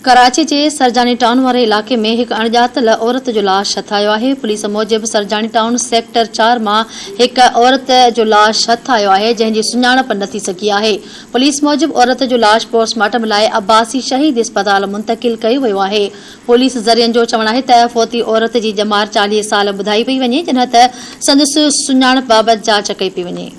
कराची के सरजानी टाउन वाले इलाके में एक अणजातल औरत जो लाश हथायो है। पुलिस मूजिब सरजानी टाउन सेक्टर 4 में एक औरत जो लाश हथायो है जंहिंजी सुञाणप न थी सघी आहे। पुलिस मूजिब औरत जो लाश पोस्टमार्टम लाइ अब्बासी शहीद अस्पताल मुंतकिल कयो वियो आहे। पुलिस ज़रियनि जो चवणु आहे त फोती औरत जी ॼमार 40 साल ॿुधाई पई वञे, जॾहिं त संदसि सुञाणप बाबति जांच कई पई वञे।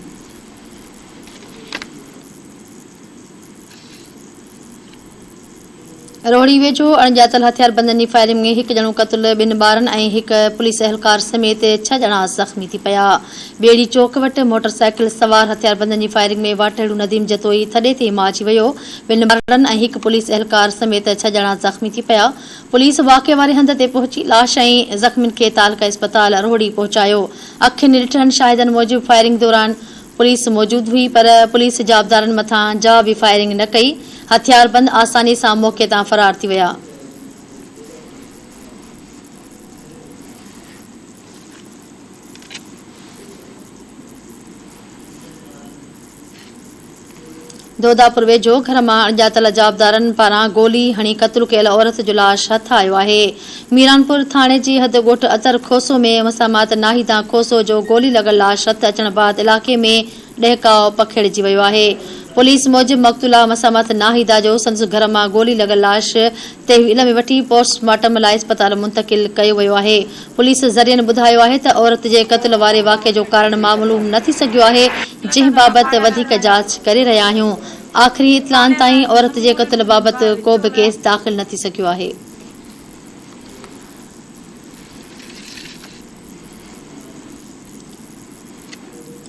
रोहड़ी वेझो अणजातल हथियारबंदनि जी फायरिंग में एक ॼणो क़तल, 2 ॿारनि ऐं हिक पुलिस एहलकार समेत 6 ॼणा ज़ख़्मी थी पिया। ॿेड़ी चौक वटि मोटरसाइकिल सवार हथियारबंदनि जी फायरिंग में वाटेड़ू नदीम जतोई थॾे ते माची वियो। 2 ॿारनि ऐं हिक पुलिस एहलकार समेत 6 ॼणा ज़ख़्मी थी पिया। पुलिस वाक़े वारे हंध ते पहुची लाश ऐं ज़ख़्मियुनि खे तालका अस्पताल रोहड़ी पहुचायो। अखियुनि ॾिठनि शाहिदनि मूजिब फायरिंग दौरान पुलिस मौजूद हुई, पर पुलिस जाबदारनि मथां जा बि फायरिंग न कई। हथियारबंद आसानी सां मौके तां फरार थी विया। दोदापुर वेझो घर मां अणजातल जाबदारनि पारां गोली हणी क़त्ल कयल औरत जो लाश हथायो आहे। मीरानपुर थाणे जी हद ॻोठ अतर खोसो में मसामात नाही तां खोसो जो गोली लॻल लाश हथ अचण बाद इलाके में ॾहकाओ पखेड़जी वियो आहे। पुलिस मूजिब मक़तूला मसामात नाहिदा जो संदसि घर मां गोली लॻल लाश तहवील में वठी पोस्टमार्टम लाइ अस्पताल मुंतकिल कयो वियो आहे। पुलिस ज़रियनि ॿुधायो आहे त औरत जे क़त्ल वारे वाक़े जो कारण मालूम न थी सघियो आहे, जंहिं बाबति वधीक जांच करे रहिया आहियूं। आख़िरी इतलान ताईं औरत जे क़त्ल बाबति को बि केस दाख़िल न थी सघियो आहे।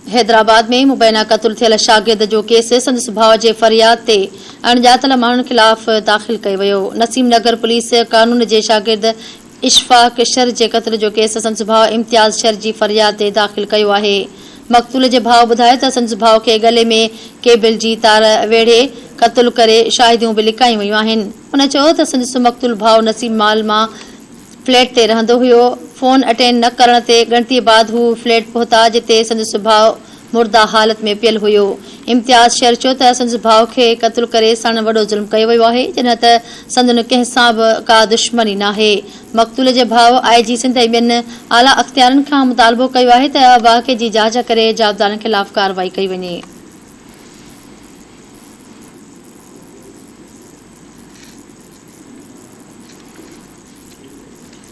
हैदराबाद में मुबैना क़त्ल थियल शागिर्द जो केस संदसि भाउ जे फरियाद ते अणजातल माण्हुनि ख़िलाफ़ दाख़िल कयो वियो। नसीम नगर पुलिस कानून जे शागिर्द इशफाक शर जे क़त्ल जो केस संदसि भाउ इम्तियाज़ शर जी फरियाद ते दाख़िल कयो आहे। मक़तूल जे भाउ ॿुधायो त संदसि भाउ खे गले में केबल जी तार वेढ़े क़त्ल करे शाहिदियूं बि लिकायूं वयूं आहिनि। हुन चयो त संदसि मक़तूल भाउ नसीम माल मां फ्लैट ते रहंदो हुयो। फोन अटेंड न करण ते ॻणतीअ बाद हू फ्लैट पहुता, जिते संदसि भाउ मुर्दा हालत में पियल हुयो। इम्तियाज़ शहर चयो त संदसि भाउ खे क़त्ल करे सण वॾो ज़ुल्म कयो वियो आहे, जॾहिं त संदनि कंहिं सां बि का दुश्मनी नाहे। मक़तूल जे भाउ IG सिंध ऐं ॿियनि आला अख़्तियारनि खां मुतालबो कयो आहे त वाक़े जी जांच करे जाबदारनि ख़िलाफ़ कार्रवाई कई वञे।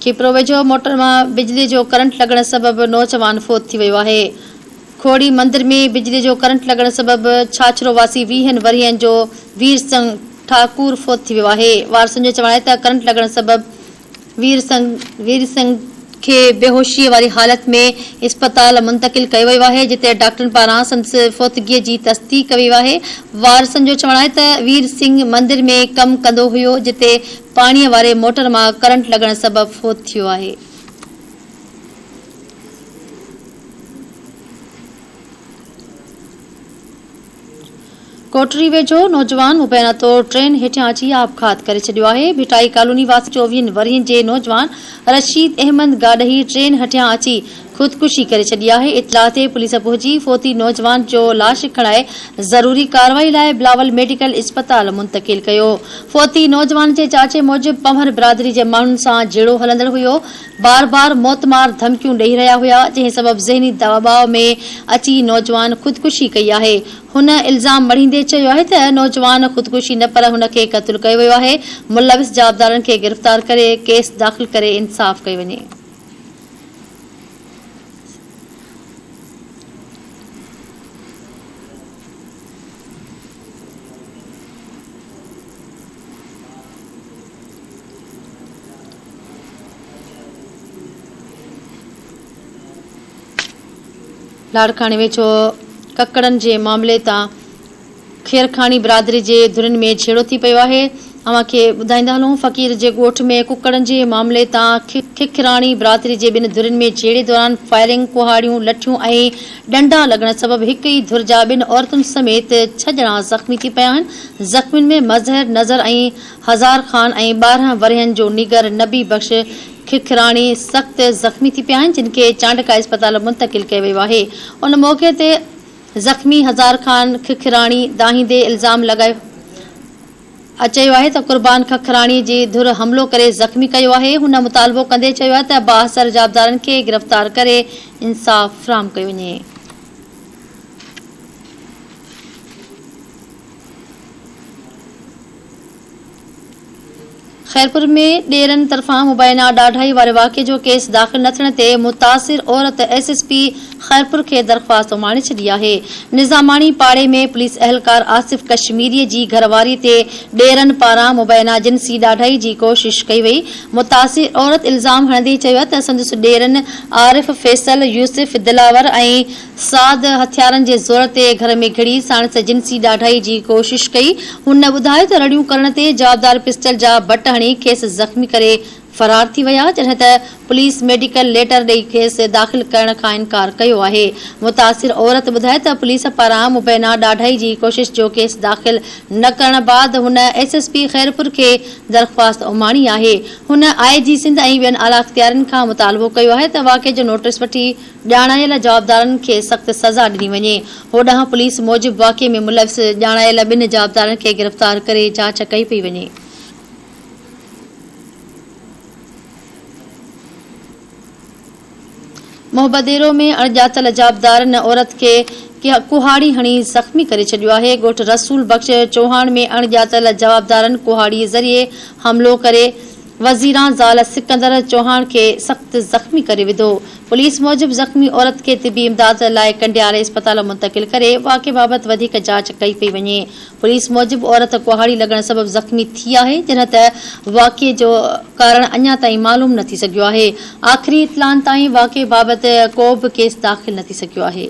खिपरो वेझो मोटर मां बिजली जो करंट लॻण सबबि नौजवान फोत थी वियो आहे। खोड़ी मंदिर में बिजली जो करंट लॻण सबबि छाछरो वासी 20 वरियनि जो वीर संघ ठाकुर फोत थी वियो आहे। वारसनि जो चवणु आहे त करंट लॻण सबबि वीर संघ खे बेहोशीअ वारी हालत में अस्पताल मुंतकिल कयो वियो आहे, जिते डॉक्टरनि पारां संदसि फोतगीअ जी तस्दीक कई वई आहे। वारसनि जो चवणु आहे त वीर सिंह मंदिर में कमु कंदो हुयो, जिते पाणीअ वारे मोटर मां करंट लॻण सबबि फोत थियो आहे। कोटरी वेझो नौजवान मुबैना तौर ट्रेन हेठियां अची आपघात करे छॾियो आहे। भिटाई कॉलोनी वासी 24 वरियनि जे नौजवान रशीद अहमद गाडही ट्रेन हेठियां अची ख़ुदकुशी करे छॾी आहे। इतला ते पुलिस पहुची फोती नौजवान जो लाश खणाए ज़रूरी कार्रवाई लाइ बिलावल मेडिकल अस्पताल मुंतकिल कयो। फोती नौजवान जे चाचे मूजिब पमहर बिरादरी जे माण्हुनि सां जहिड़ो हलंदड़ हुयो, बार बार मौतमार धमकियूं ॾेई रहिया हुया, जंहिं सबबि ज़हनी दबाव में अची नौजवान ख़ुदकुशी कई आहे। हुन इल्ज़ाम मढ़ींदे चयो आहे त नौजवान ख़ुदकुशी न पर हुन खे क़त्ल कयो वियो आहे। मुलविस जाबदारनि खे गिरफ़्तार करे केस दाख़िल करे इंसाफ़ कयो वञे। लाड़कानी वेझो ककड़नि जे मामले तां खेरखानी बिरादरी जे धुरनि में झेड़ो थी पियो आहे। अव्हां खे ॿुधाईंदा हलूं, फ़क़ीर जे ॻोठ में कुकड़नि जे मामले तां खिखराणी बिरादरी जे 2 धुरनि में झेड़े दौरान फायरिंग, कुहाड़ियूं, लठियूं ऐं डंडा लॻण सबबि हिक ई धुर जा 2 औरतुनि समेत 6 ॼणा ज़ख़्मी थी पिया आहिनि। ज़ख़्मियुनि में मज़हर नज़र ऐं हज़ार ख़ान ऐं 12 वरियनि जो निगर नबी बख़्श खिखराणी सख़्त ज़ख़्मी थी पिया आहिनि, जिन खे चांडका अस्पताल मुंतकिल कयो वियो आहे। उन मौक़े ते ज़ख़्मी हज़ार ख़ान खिखराणी दाहींदे इल्ज़ाम लॻायो चयो आहे त क़ुर्बान खखराणी जी धुर हमलो करे ज़ख़्मी कयो आहे। हुन मुतालबो कंदे चयो आहे त बासर जाबदारनि खे गिरफ़्तार करे इंसाफ़ फ़राहम कयो वञे। खैरपुर में डेरन तरफां मुबैना ॾाढाई वारे वाक़े जो केस दाख़िल न थियण ते मुतासिर औरत एसएसपी खैरपुर खे दरख़्वास्त उमाणे छॾी आहे। निज़ामाणी पाड़े में पुलिस अहलकार आसिफ कश्मीरी जी घरवारी ते डेरन पारां मुबैना जिन्सी ॾाढाई जी कोशिश कई वई। मुतासिर औरत इल्ज़ाम हणंदे चयो त संदसि डेरन आरिफ फैसल यूसुफ दिलावर ऐं साद हथियारनि जे ज़ोर ते घर में घिड़ी साणस जिन्सी ॾाढाई जी कोशिश कई। हुन ॿुधायो त रड़ियूं करण ते जवाबदार पिस्टल जा बट हणी खेसि ज़ख़्मी करे फरार थी विया, जॾहिं त पुलिस मेडिकल लेटर ॾेई खेसि दाख़िल करण खां इनकार कयो आहे। मुतासिर औरत ॿुधाए त पुलिस पारां मुबैना ॾाढाई जी कोशिश जो केस दाख़िल न करण बाद हुन एसएसपी खैरपुर खे दरख़्वास्त उमाणी आहे। हुन आईजी सिंध ऐं ॿियनि आला इख़्तियारनि खां मुतालबो कयो आहे त वाक़े जो नोटिस वठी ॼाणायल जवाबदारनि खे सख़्त सज़ा ॾिनी वञे। होॾांहुं पुलिस मूजिबि वाक़े में मुलविस ॼाणायल ॿिनि जवाबदारनि खे गिरफ़्तार करे जांच कई पई वञे। मोहबदेरो में अणॼातल जाबदारनि औरत खे कुहाड़ी हणी ज़ख़्मी करे छॾियो आहे। ॻोठ रसूल बख़्श चौहान में अणॼातल जवाबदारनि कुहाड़ीअ ज़रिए हमलो करे वज़ीरां ज़ाल सिकंदर चौहान खे सख़्त ज़ख़्मी करे विधो। पुलिस मूजिबि ज़ख़्मी औरत खे तिबी इमदाद लाइ कंडियाले इस्पताल मुंतक़िल करे वाक़े बाबति वधीक जांच कई पई वञे। पुलिस मूजिबि औरत कुहाड़ी लॻण सबबि ज़ख़्मी थी आहे, जॾहिं त वाक़े जो कारण अञा ताईं मालूम न थी सघियो आहे। आख़िरी इतलान ताईं वाक़े बाबति को बि केस दाख़िल न थी सघियो आहे।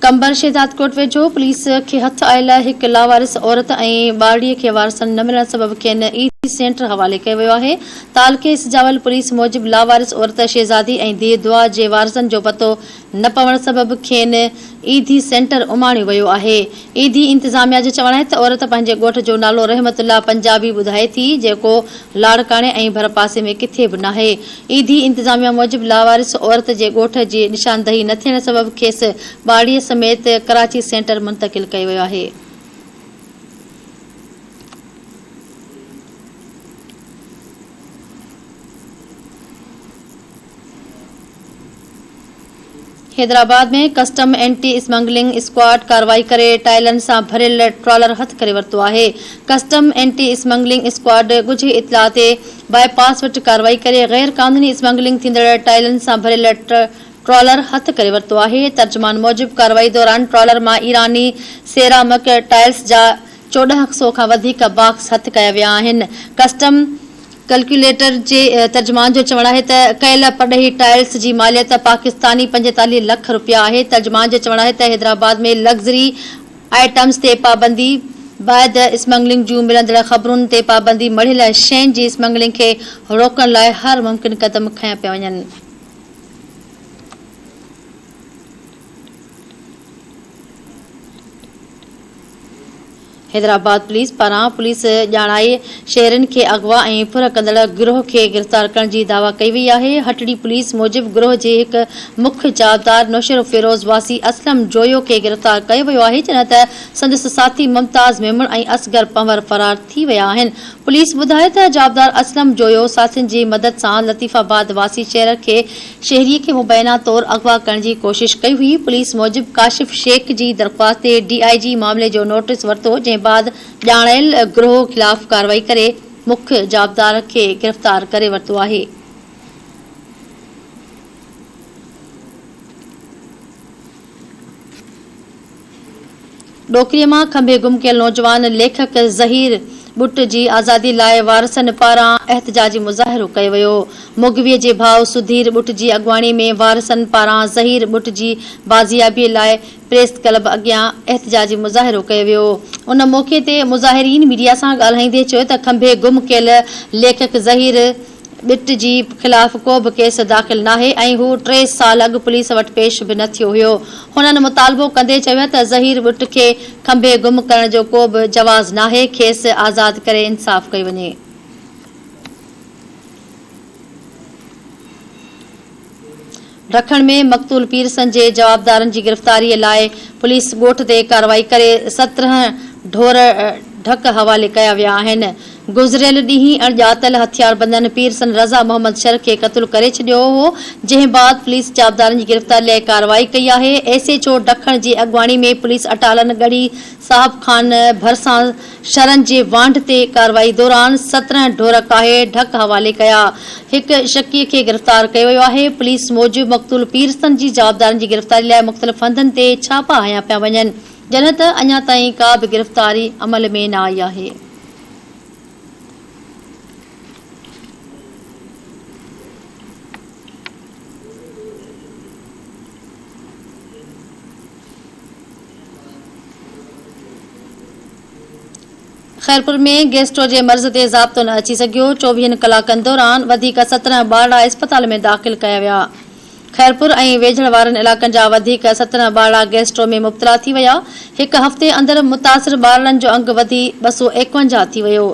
कंबर शहजादकोट वेझो पुलिस खे हथ आयल हिकु लावारिस औरत ऐं ॿारड़ीअ खे वारसनि न मिलण सबबि खेनि ईदी सेंटर हवाले कयो वियो आहे। तालके सिजावल पुलिस मूजिबि लावारिस औरत शहज़ादी ऐं धीअ दुआ जे वारसनि जो पतो न पवण सबबि खेनि ईदी सेंटर उमाणियो वियो आहे। ईदी इंतिज़ामिया जो चवणु आहे त औरत पंहिंजे ॻोठ जो नालो रहमतुल्ला पंजाबी ॿुधाए थी, जेको लाड़काणे ऐं भर पासे में किथे बि नाहे। ईदी इंतिज़ामिया मूजिबि लावारिस औरत जे ॻोठ जी निशानदही न थियण सबबि खेसि ॿारड़ीअ समेत कराची सेंटर मुंतक़िल कयो वियो आहे। हैदराबाद में कस्टम एंटी स्मगलिंग स्क्वाड कार्रवाई करे टाइलनि सां भरियल ट्रॉलर हथ करे वरितो आहे। कस्टम एंटी स्मगलिंग स्क्वाड ॻुझी इतला ते बाईपास वटि कार्रवाई करे गैर क़ानूनी स्मगलिंग थींदड़ टाइलनि सां भरियल ट्रॉलर हथ करे वरितो आहे। तर्जुमान मूजिबि कार्रवाई दौरान ट्रॉलर मां ईरानी सेरामिक टाइल्स जा 1400 खां वधीक बॉक्स हथ कया विया आहिनि। कस्टम कैलकुलेटर जे तर्जुमान जो चवणु आहे त कयल पॾही टाइल्स जी मालियत पाकिस्तानी 45 लख रुपया आहे। तर्जुमान जो चवणु आहे त हैदराबाद में लग्ज़री आइटम्स ते पाबंदी बैदि स्मगलिंग जूं मिलंदड़ ख़बरुनि ते पाबंदी, मढ़ियल शयुनि जी स्मगलिंग खे रोकण लाइ हर मुमकिन क़दम खंया पिया वञनि। हैदराबाद पुलिस पारां पुलिस ॼाणाए शहरनि खे अगवा ऐं फुर कंदड़ गिरोह खे गिरफ़्तार करण जी दावा कई वई आहे। हटड़ी पुलिस मूजिबि गिरोह जे हिकु मुख्य जाबदार नौशर फिरोज़ वासी असलम जोयो खे गिरफ़्तार कयो वियो आहे, जॾहिं त संदसि साथी मुमताज़ मेमण ऐं असगर पंवर फरार थी विया आहिनि। पुलिस ॿुधाए त जाबदार असलम जोयो साथियुनि जी मदद सां लतीफ़ाबाद वासी शहरीअ खे मुबैना तौरु अगवा करण जी कोशिश कई हुई। पुलिस मूजिबि काशिफ शेख जी दरख़्वास्त ते डीआईजी मामले जो नोटिस वरितो, जंहिं बाद ॼाणायल गिरोह ख़िलाफ़ कार्रवाई करे मुख्य जाबदार खे गिरफ़्तार करे वरितो आहे। डोकरीअ मां खंभे गुम कयल नौजवान लेखक ज़हीर बुट जी आज़ादी लाइ वारसनि पारां एहतजाजी मुज़ाहिरो कयो वियो। मुगवीअ जे भाउ सुधीर बुट जी अॻुवाणी में वारसनि पारां ज़हीर बुट जी बाज़ियाबीअ लाइ प्रेस क्लब अॻियां एहतजाजी मुज़ाहिरो कयो वियो। उन मौक़े ते मुज़ाहिरीन मीडिया सां ॻाल्हाईंदे चयो त खंभे गुम कयल लेखक ज़हीर बुट जी ख़िलाफ़ को बि केस दाख़िल नाहे ऐं हू 3 साल अॻु पुलिस वटि पेश बि न थियो हुयो। हुननि मुतालबो कंदे चयो त ज़हीर बुट खे खंभे गुम करण जो को बि जवाज़ नाहे, खेसि आज़ादु करे इंसाफ़ कयो वञे। ढखण में मक़तूल पीरसन जे जवाबदारनि जी गिरफ़्तारीअ लाइ पुलिस ॻोठ ते कार्रवाई करे 17 ढोर ढक हवाले कया विया आहिनि। गुज़रियल ॾींहुं अणॼातल हथियारबंदनि पीरसन रज़ा मोहम्मद शर खे क़त्ल करे छॾियो हो, जंहिं बाद पुलिस जवाबदारनि जी गिरफ़्तारी लाइ कार्रवाई कई आहे। एसएचओ ढखण जी अॻुवाणी में पुलिस अटालन गढ़ी साहब खान भरिसां शरन जे वांढ ते कार्रवाई दौरान 17 ढोर काहे ढक हवाले कया। हिक शकीअ खे गिरफ़्तार कयो वियो आहे। पुलिस मूजिबि मक़तूल पीरसन जी जवाबदारनि जी गिरफ़्तारी लाइ मुख़्तलिफ़ हंधनि ते छापा हया पिया वञनि, जॾहिं त अञा ताईं का बि गिरफ़्तारी अमल में न आई आहे। खैरपुर में गैस्ट्रो जे मर्ज़ ते ज़ाब्तो न अची सघियो। 24 कलाकनि दौरान वधीक 17 ॿारड़ा इस्पताल में दाख़िल कया विया। खैरपुर ऐं वेझड़ वारनि इलाक़नि जा वधीक 17 ॿारड़ा गैस्ट्रो में मुब्तला थी विया। हिक हफ़्ते अंदरि मुतासिर ॿारड़नि जो अंग वधी 251 थी वियो।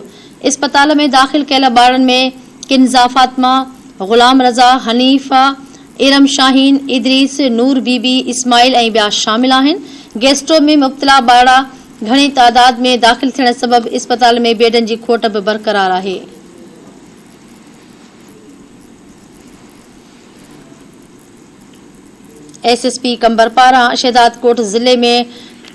इस्पताल में दाख़िल कयल ॿारनि में किन्ज़ा फातिमा, ग़ुलाम रज़ा, हनीफ़ा, इरम शाहीन, इदरीस, नूर बीबी, इस्माइल ऐं ॿिया शामिल आहिनि। गैस्ट्रो में मुब्तला ॿारड़ा घणी तादाद में दाख़िल थियण सबबि इस्पताल में बेडनि जी खोट बि बरक़रार आहे। एसएसपी कंबर पारां शहदादकोट ज़िले में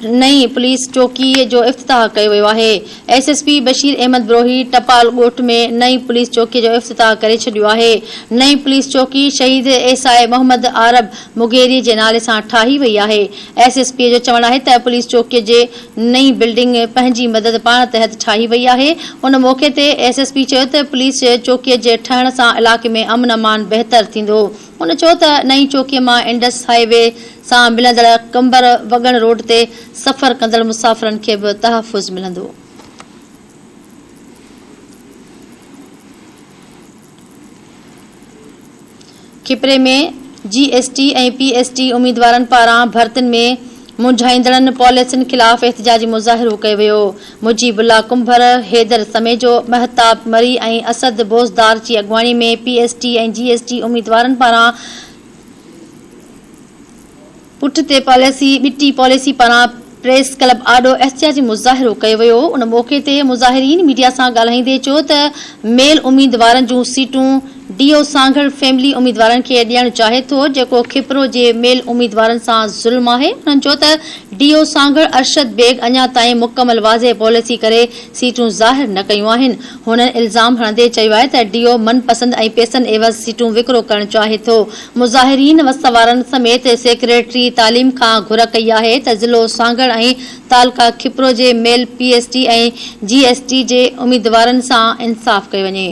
नई पुलिस चौकी जो इफ़्तिताह कयो वियो आहे। एसएसपी बशीर अहमद ब्रोही टपाल ॻोठ में नई पुलिस चौकी जो इफ़्तिताह करे छॾियो आहे। नई पुलिस चौकी शहीद एसआई मोहम्मद आरब मुगेरी जे नाले सां ठाही वई आहे। एसएसपी जो चवणु आहे त पुलिस चौकीअ जे नई बिल्डिंग पंहिंजी मदद पाण तहत ठाही वई आहे। उन मौक़े ते एसएसपी चयो त पुलिस चौकीअ जे ठहण सां इलाक़े में अमन अमान बहितर थींदो। उन चयो त नई चौकीअ मां इंडस हाईवे सां मिलंदड़ कंबर वगण रोड ते सफ़र कंदड़ मुसाफ़िरनि खे बि तहफ़ुज़ मिलंदो। खिपरे में जीएसटी ऐं पीएसटी उम्मीदवारनि पारां भर्तियुनि में मुंझाईंदड़नि पॉलिसियुनि ख़िलाफ़ एहतिजाजी मुज़ाहिरो कयो वियो। मुजीबुल्ला कुंभर, हैदर समेजो, महताब मरी ऐं असद बोज़दार जी अॻुवाणी में पीएसटी ऐं जीएसटी उम्मीदवारनि पारां पुठिते ॿिटी पॉलिसी पारां प्रेस क्लब आॾो एहतिजाजी मुज़ाहिरो कयो वियो। उन मौक़े ते मुज़ाहिरीन मीडिया सां ॻाल्हाईंदे चयो त मेल उम्मीदवारनि जूं सीटूं डीओ सांगड़ फैमिली उम्मीदवारनि खे ॾियणु चाहे थो, जेको खिपरो जे मेल उम्मीदवारनि सां ज़ुल्म आहे। उन्हनि चयो त डीओ सांगड़ अरशद बेग अञा ताईं मुकमल वाज़े पॉलिसी करे सीटूं ज़ाहिर न कयूं आहिनि। हुननि इल्ज़ाम हणंदे चयो आहे त डीओ मनपसंद ऐं पैसनि एवज़ सीटूं विकिरो करणु चाहे थो। मुज़ाहिरीन वसवारनि समेत सेक्रेटरी तालीम खां घुर कई आहे त ज़िलो सांगड़ ऐं तालका खिपरो जे मेल पीएसटी ऐं जीएसटी जे उम्मीदवारनि सां इंसाफ़ कयो वञे।